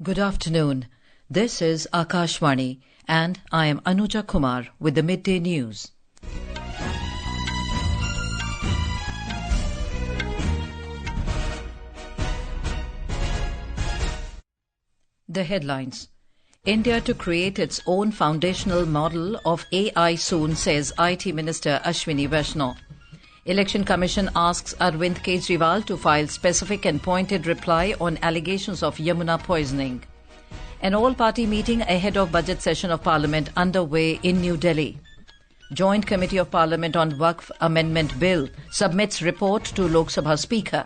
Good afternoon. This is Akashvani and I am Anuja Kumar with the Midday News. The headlines. India to create its own foundational model of AI soon, says IT Minister Ashwini Vaishnaw. Election Commission asks Arvind Kejriwal to file specific and pointed reply on allegations of Yamuna poisoning. An all-party meeting ahead of budget session of Parliament underway in New Delhi. Joint Committee of Parliament on Waqf Amendment Bill submits report to Lok Sabha Speaker.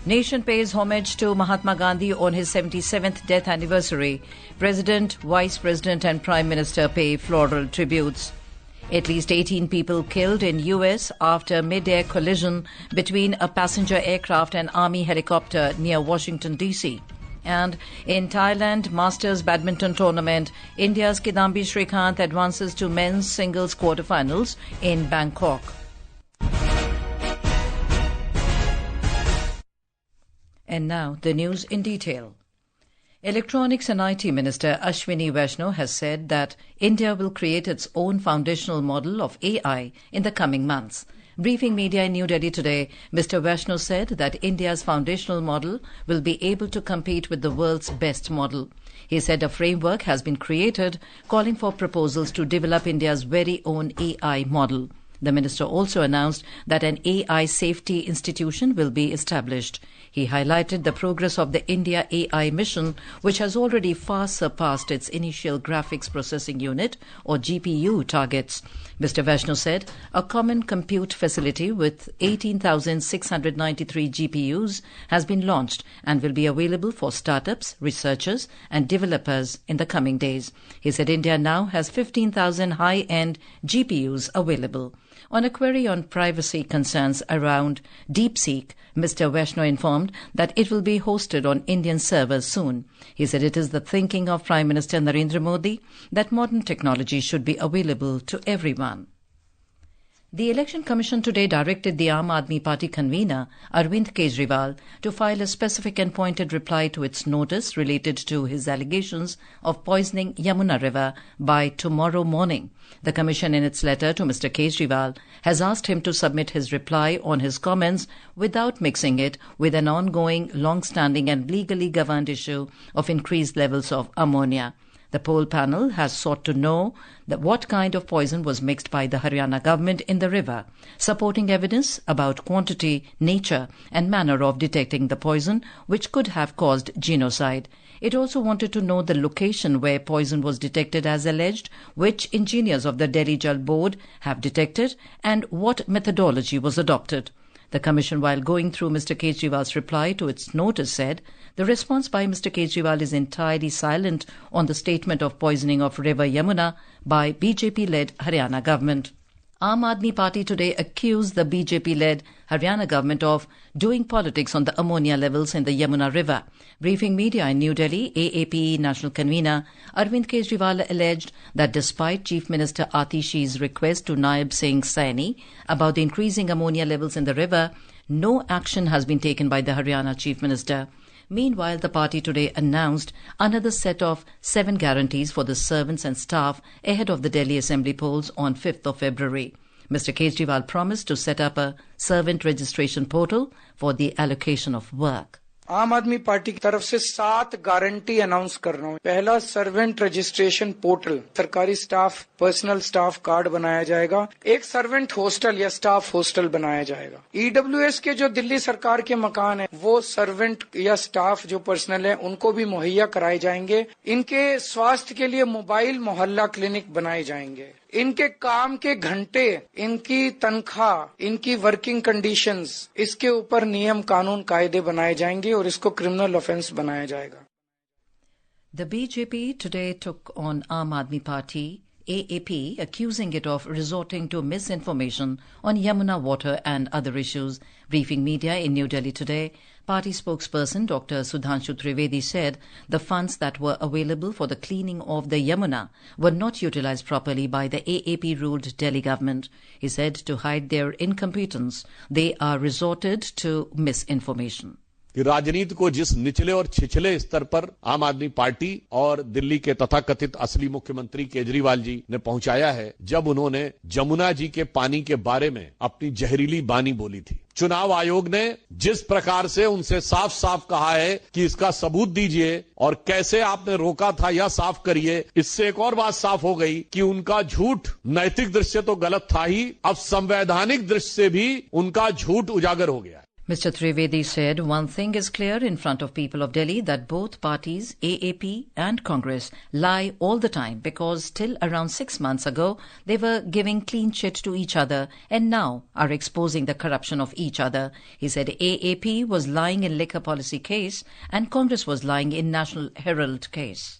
Nation pays homage to Mahatma Gandhi on his 77th death anniversary. President, Vice President and Prime Minister pay floral tributes. At least 18 people killed in US after midair collision between a passenger aircraft and army helicopter near Washington, D.C. And in Thailand Masters badminton tournament, India's Kidambi Srikanth advances to men's singles quarterfinals in Bangkok. And now the news in detail. Electronics and IT Minister Ashwini Vaishnaw has said that India will create its own foundational model of AI in the coming months. Briefing media in New Delhi today, Mr. Vaishnaw said that India's foundational model will be able to compete with the world's best model. He said a framework has been created calling for proposals to develop India's very own AI model. The minister also announced that an AI safety institution will be established. He highlighted the progress of the India AI mission, which has already far surpassed its initial graphics processing unit or GPU targets. Mr. Vaishnaw said a common compute facility with 18,693 GPUs has been launched and will be available for startups, researchers and developers in the coming days. He said India now has 15,000 high-end GPUs available. On a query on privacy concerns around DeepSeek, Mr. Vaishnaw informed that it will be hosted on Indian servers soon. He said it is the thinking of Prime Minister Narendra Modi that modern technology should be available to everyone. The Election Commission today directed the Aam Aadmi Party convener, Arvind Kejriwal, to file a specific and pointed reply to its notice related to his allegations of poisoning Yamuna River by tomorrow morning. The Commission, in its letter to Mr. Kejriwal, has asked him to submit his reply on his comments without mixing it with an ongoing, long-standing and legally governed issue of increased levels of ammonia. The poll panel has sought to know what kind of poison was mixed by the Haryana government in the river, supporting evidence about quantity, nature and manner of detecting the poison, which could have caused genocide. It also wanted to know the location where poison was detected as alleged, which engineers of the Delhi Jal Board have detected, and what methodology was adopted. The Commission, while going through Mr. Kejriwal's reply to its notice, said the response by Mr. Kejriwal is entirely silent on the statement of poisoning of River Yamuna by BJP-led Haryana government. Aam Aadmi Party today accused the BJP-led Haryana government of doing politics on the ammonia levels in the Yamuna River. Briefing media in New Delhi, AAPE national convener Arvind Kejriwal alleged that despite Chief Minister Atishi's request to Naib Singh Saini about the increasing ammonia levels in the river, no action has been taken by the Haryana Chief Minister. Meanwhile, the party today announced another set of 7 guarantees for the servants and staff ahead of the Delhi Assembly polls on 5th of February. Mr. Kejriwal promised to set up a servant registration portal for the allocation of work. आम आदमी party की तरफ से 7 guarantee announce कर रहा हूँ। पहला, servant registration portal, सरकारी स्टाफ पर्सनल स्टाफ कार्ड बनाया जाएगा। एक सर्वेंट हॉस्टल या स्टाफ हॉस्टल बनाया जाएगा। ईडब्ल्यूएस के जो दिल्ली सरकार के मकान है, वो सर्वेंट या स्टाफ जो पर्सनल है उनको भी मुहैया कराए जाएंगे। इनके स्वास्थ्य के लिए मोबाइल मोहल्ला क्लिनिक बनाए जाएंगे। इनके काम के घंटे, इनकी तनख्वाह, इनकी वर्किंग कंडीशंस, इसके ऊपर नियम कानून कायदे बनाए जाएंगे और इसको क्रिमिनल ऑफेंस बनाया जाएगा। The BJP today took on Aam Aadmi Party, AAP, accusing it of resorting to misinformation on Yamuna water and other issues. Briefing media in New Delhi today, party spokesperson Dr. Sudhanshu Trivedi said the funds that were available for the cleaning of the Yamuna were not utilized properly by the AAP-ruled Delhi government. He said to hide their incompetence, they are resorted to misinformation. कि राजनीति को जिस निचले और छिछले स्तर पर आम आदमी पार्टी और दिल्ली के तथाकथित असली मुख्यमंत्री केजरीवाल जी ने पहुंचाया है, जब उन्होंने जमुना जी के पानी के बारे में अपनी जहरीली बानी बोली थी। चुनाव आयोग ने जिस प्रकार से उनसे साफ साफ कहा है कि इसका सबूत दीजिए और कैसे आपने रोका था यह साफ करिए, इससे एक और बात साफ हो गई कि उनका झूठ नैतिक दृष्टि से तो गलत था ही, अब संवैधानिक दृष्टि से भी उनका झूठ उजागर हो गया। Mr. Trivedi said one thing is clear in front of people of Delhi, that both parties, AAP and Congress, lie all the time, because till around 6 months ago they were giving clean chit to each other and now are exposing the corruption of each other. He said AAP was lying in liquor policy case and Congress was lying in National Herald case.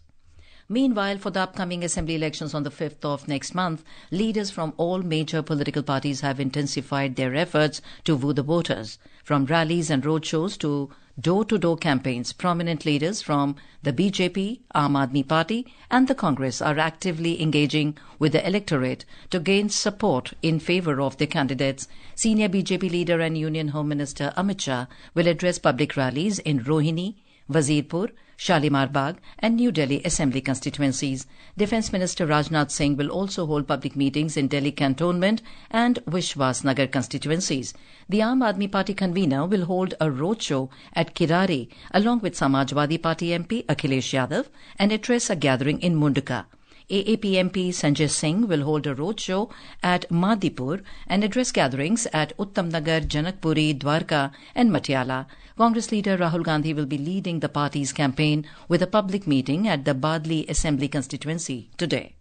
Meanwhile, for the upcoming assembly elections on the 5th of next month, leaders from all major political parties have intensified their efforts to woo the voters. From rallies and roadshows to door-to-door campaigns, prominent leaders from the BJP, Aam Aadmi Party and the Congress are actively engaging with the electorate to gain support in favour of their candidates. Senior BJP leader and Union Home Minister Amit Shah will address public rallies in Rohini, Wazirpur, Shalimar Bagh and New Delhi Assembly constituencies. Defence Minister Rajnath Singh will also hold public meetings in Delhi Cantonment and Vishwas Nagar constituencies. The Aam Aadmi Party convener will hold a roadshow at Kirari along with Samajwadi Party MP Akhilesh Yadav and address a gathering in Mundaka. AAP MP Sanjay Singh will hold a roadshow at Madipur and address gatherings at Uttamnagar, Janakpuri, Dwarka and Patiala. Congress leader Rahul Gandhi will be leading the party's campaign with a public meeting at the Badli Assembly constituency today.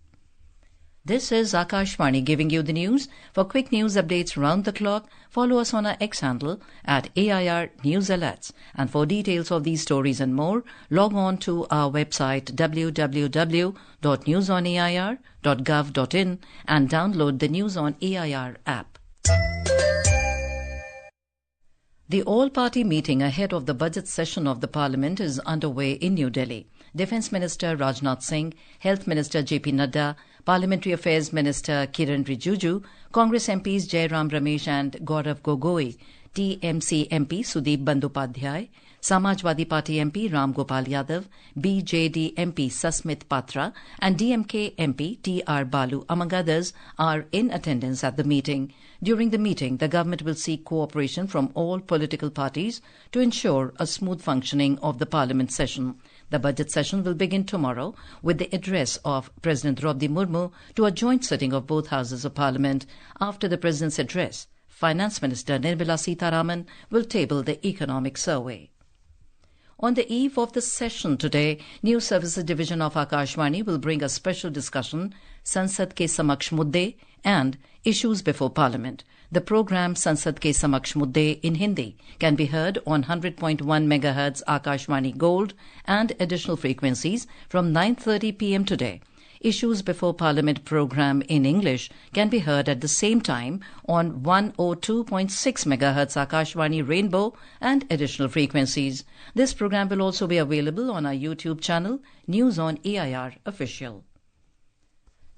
This is Akashvani giving you the news. For quick news updates round the clock, follow us on our X handle at AIR News Alerts. And for details of these stories and more, log on to our website www.newsonair.gov.in and download the News on AIR app. The all-party meeting ahead of the budget session of the Parliament is underway in New Delhi. Defence Minister Rajnath Singh, Health Minister JP Nadda, Parliamentary Affairs Minister Kiran Rijiju, Congress MPs Jairam Ramesh and Gaurav Gogoi, TMC MP Sudeep Bandyopadhyay, Samajwadi Party MP Ram Gopal Yadav, BJD MP Sasmit Patra and DMK MP T.R. Balu, among others, are in attendance at the meeting. During the meeting, the government will seek cooperation from all political parties to ensure a smooth functioning of the Parliament session. The budget session will begin tomorrow with the address of President Draupadi Murmu to a joint sitting of both houses of Parliament. After the President's address, Finance Minister Nirmala Sitharaman will table the economic survey. On the eve of the session today, News Services Division of Akashvani will bring a special discussion, Sansad Ke Samaksh Midday and Issues Before Parliament. The program Sansad Ke Samaksh Midday in Hindi can be heard on 100.1 MHz Akashvani Gold and additional frequencies from 9:30 p.m. today. Issues Before Parliament program in English can be heard at the same time on 102.6 MHz Akashvani Rainbow and additional frequencies. This program will also be available on our YouTube channel, News on AIR Official.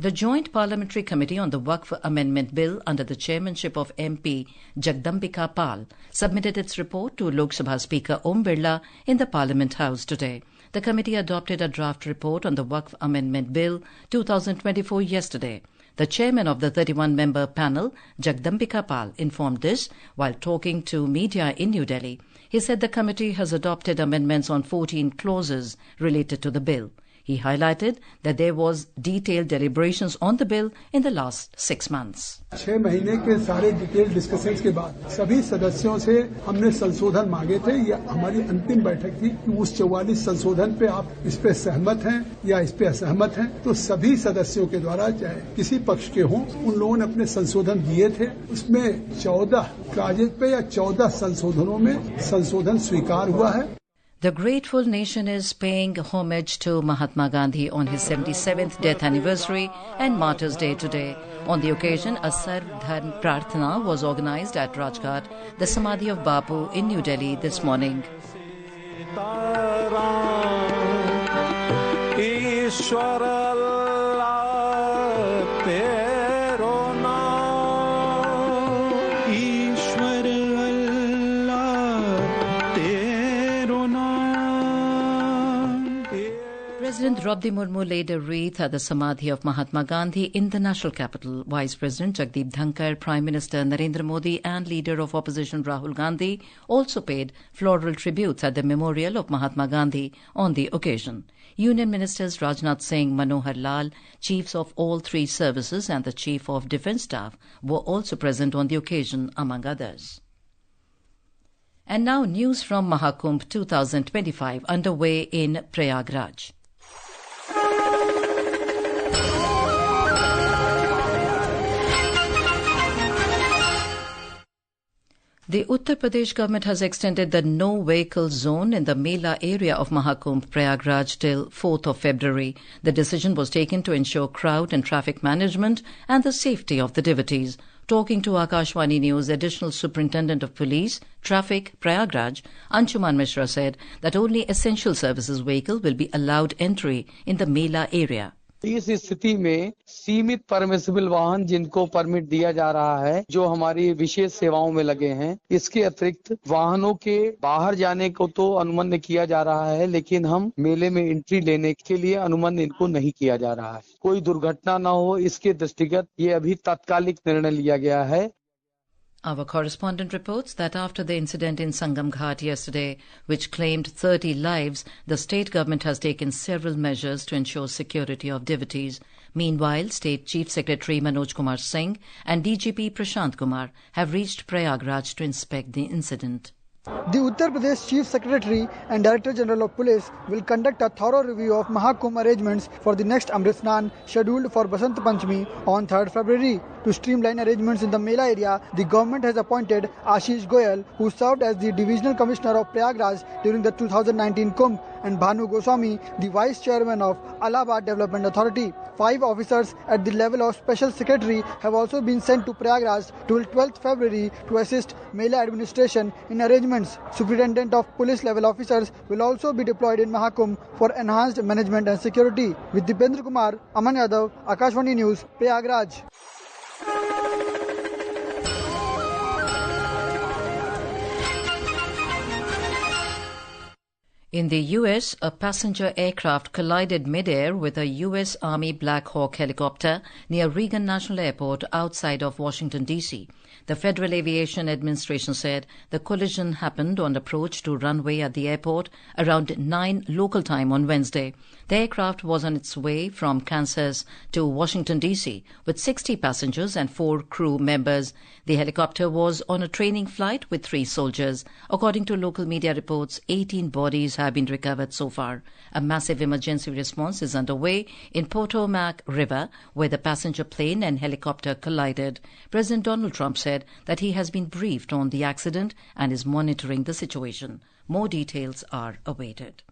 The Joint Parliamentary Committee on the Waqf Amendment Bill under the chairmanship of MP Kidambi Pal submitted its report to Lok Sabha Speaker Om Birla in the Parliament House today. The committee adopted a draft report on the Waqf Amendment Bill 2024 yesterday. The chairman of the 31-member panel, Jagdambika Pal, informed this while talking to media in New Delhi. He said the committee has adopted amendments on 14 clauses related to the bill. He highlighted that there was detailed deliberations on the bill in the last 6 months. 6 महीने के सारे detail discussions के बाद सभी सदस्यों से हमने संशोधन मांगे थे। यह हमारी अंतिम बैठक थी कि उस 44 संशोधन पे आप इस पे सहमत हैं या इस पे असहमत हैं। तो सभी सदस्यों के द्वारा चाहे किसी पक्ष के हों, उन लोगों ने अपने संशोधन दिए थे। उसमें 14 क्लॉजेज पे या 14 संशोधनों में संशोधन स्वीकार हुआ है। The grateful nation is paying homage to Mahatma Gandhi on his 77th death anniversary and Martyrs' Day today. On the occasion, a Sarv Dharm Prarthana was organized at Rajghat, the Samadhi of Bapu in New Delhi this morning. President Draupadi Murmu laid a wreath at the Samadhi of Mahatma Gandhi in the national capital. Vice President Jagdeep Dhankar, Prime Minister Narendra Modi and Leader of Opposition Rahul Gandhi also paid floral tributes at the memorial of Mahatma Gandhi on the occasion. Union Ministers Rajnath Singh, Manohar Lal, chiefs of all three services and the Chief of Defence Staff were also present on the occasion, among others. And now news from Maha Kumbh 2025 underway in Prayagraj. The Uttar Pradesh government has extended the no-vehicle zone in the Mela area of Maha Kumbh Prayagraj till 4th of February. The decision was taken to ensure crowd and traffic management and the safety of the devotees. Talking to Akashvani News, Additional Superintendent of Police, Traffic, Prayagraj, Anshuman Mishra said that only essential services vehicle will be allowed entry in the Mela area. इस स्थिति में सीमित permissible वाहन जिनको permit दिया जा रहा है जो हमारी विशेष सेवाओं में लगे हैं, इसके अतिरिक्त वाहनों के बाहर जाने को तो अनुमति किया जा रहा है, लेकिन हम मेले में एंट्री लेने के लिए अनुमति इनको नहीं किया जा रहा है। कोई दुर्घटना न हो इसके दृष्टिगत ये अभी तात्कालिक निर्णय लिया गया है। Our correspondent reports that after the incident in Sangam Ghat yesterday, which claimed 30 lives, the state government has taken several measures to ensure security of devotees. Meanwhile, State Chief Secretary Manoj Kumar Singh and DGP Prashant Kumar have reached Prayagraj to inspect the incident. The Uttar Pradesh Chief Secretary and Director General of Police will conduct a thorough review of Maha Kumbh arrangements for the next Amrit Snan scheduled for Basant Panchami on 3rd February. To streamline arrangements in the Mela area, the government has appointed Ashish Goyal, who served as the Divisional Commissioner of Prayagraj during the 2019 Kumbh, and Bhanu Goswami, the Vice Chairman of Allahabad Development Authority. 5 officers at the level of Special Secretary have also been sent to Prayagraj till 12th February to assist Mela administration in arrangements. Superintendent of Police level officers will also be deployed in Maha Kumbh for enhanced management and security. With Dipendra Kumar, Aman Yadav, Akashvani News, Prayagraj. In the U.S., a passenger aircraft collided midair with a U.S. Army Black Hawk helicopter near Reagan National Airport outside of Washington, D.C. The Federal Aviation Administration said the collision happened on approach to runway at the airport around 9 local time on Wednesday. The aircraft was on its way from Kansas to Washington, D.C. with 60 passengers and 4 crew members. The helicopter was on a training flight with 3 soldiers. According to local media reports, 18 bodies have been recovered so far. A massive emergency response is underway in Potomac River, where the passenger plane and helicopter collided. President Donald Trump said that he has been briefed on the accident and is monitoring the situation. More details are awaited.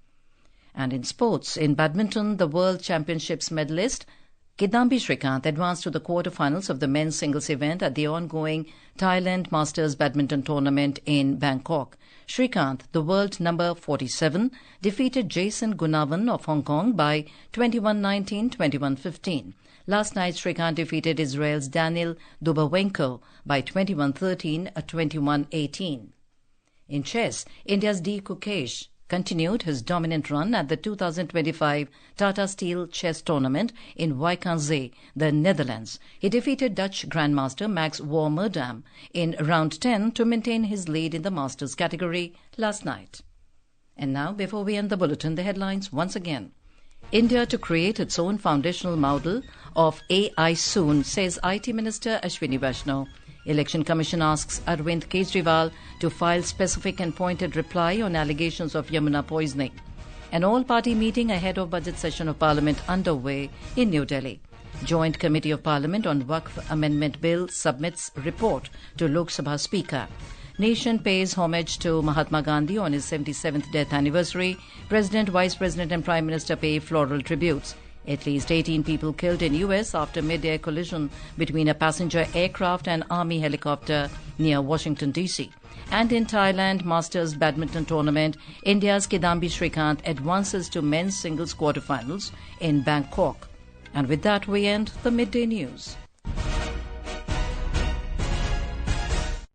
And in sports, in badminton, the World Championships medalist Kidambi Srikanth advanced to the quarterfinals of the men's singles event at the ongoing Thailand Masters badminton tournament in Bangkok. Srikanth, the world number 47, defeated Jason Gunawan of Hong Kong by 21-19, 21-15. Last night, Srikanth defeated Israel's Daniil Dubawenko by 21-13, 21-18. In chess, India's D. Kukesh continued his dominant run at the 2025 Tata Steel Chess Tournament in Wijk the Netherlands. He defeated Dutch Grandmaster Max Warmerdam in round 10 to maintain his lead in the Masters category last night. And now, before we end the bulletin, the headlines once again. India to create its own foundational model of AI soon, says IT Minister Ashwini Vaishnaw. Election Commission asks Arvind Kejriwal to file specific and pointed reply on allegations of Yamuna poisoning. An all-party meeting ahead of budget session of Parliament underway in New Delhi. Joint Committee of Parliament on Waqf Amendment Bill submits report to Lok Sabha Speaker. Nation pays homage to Mahatma Gandhi on his 77th death anniversary. President, Vice President and Prime Minister pay floral tributes. At least 18 people killed in U.S. after mid-air collision between a passenger aircraft and Army helicopter near Washington, D.C. And in Thailand Masters badminton tournament, India's Kidambi Srikanth advances to men's singles quarterfinals in Bangkok. And with that, we end the Midday News.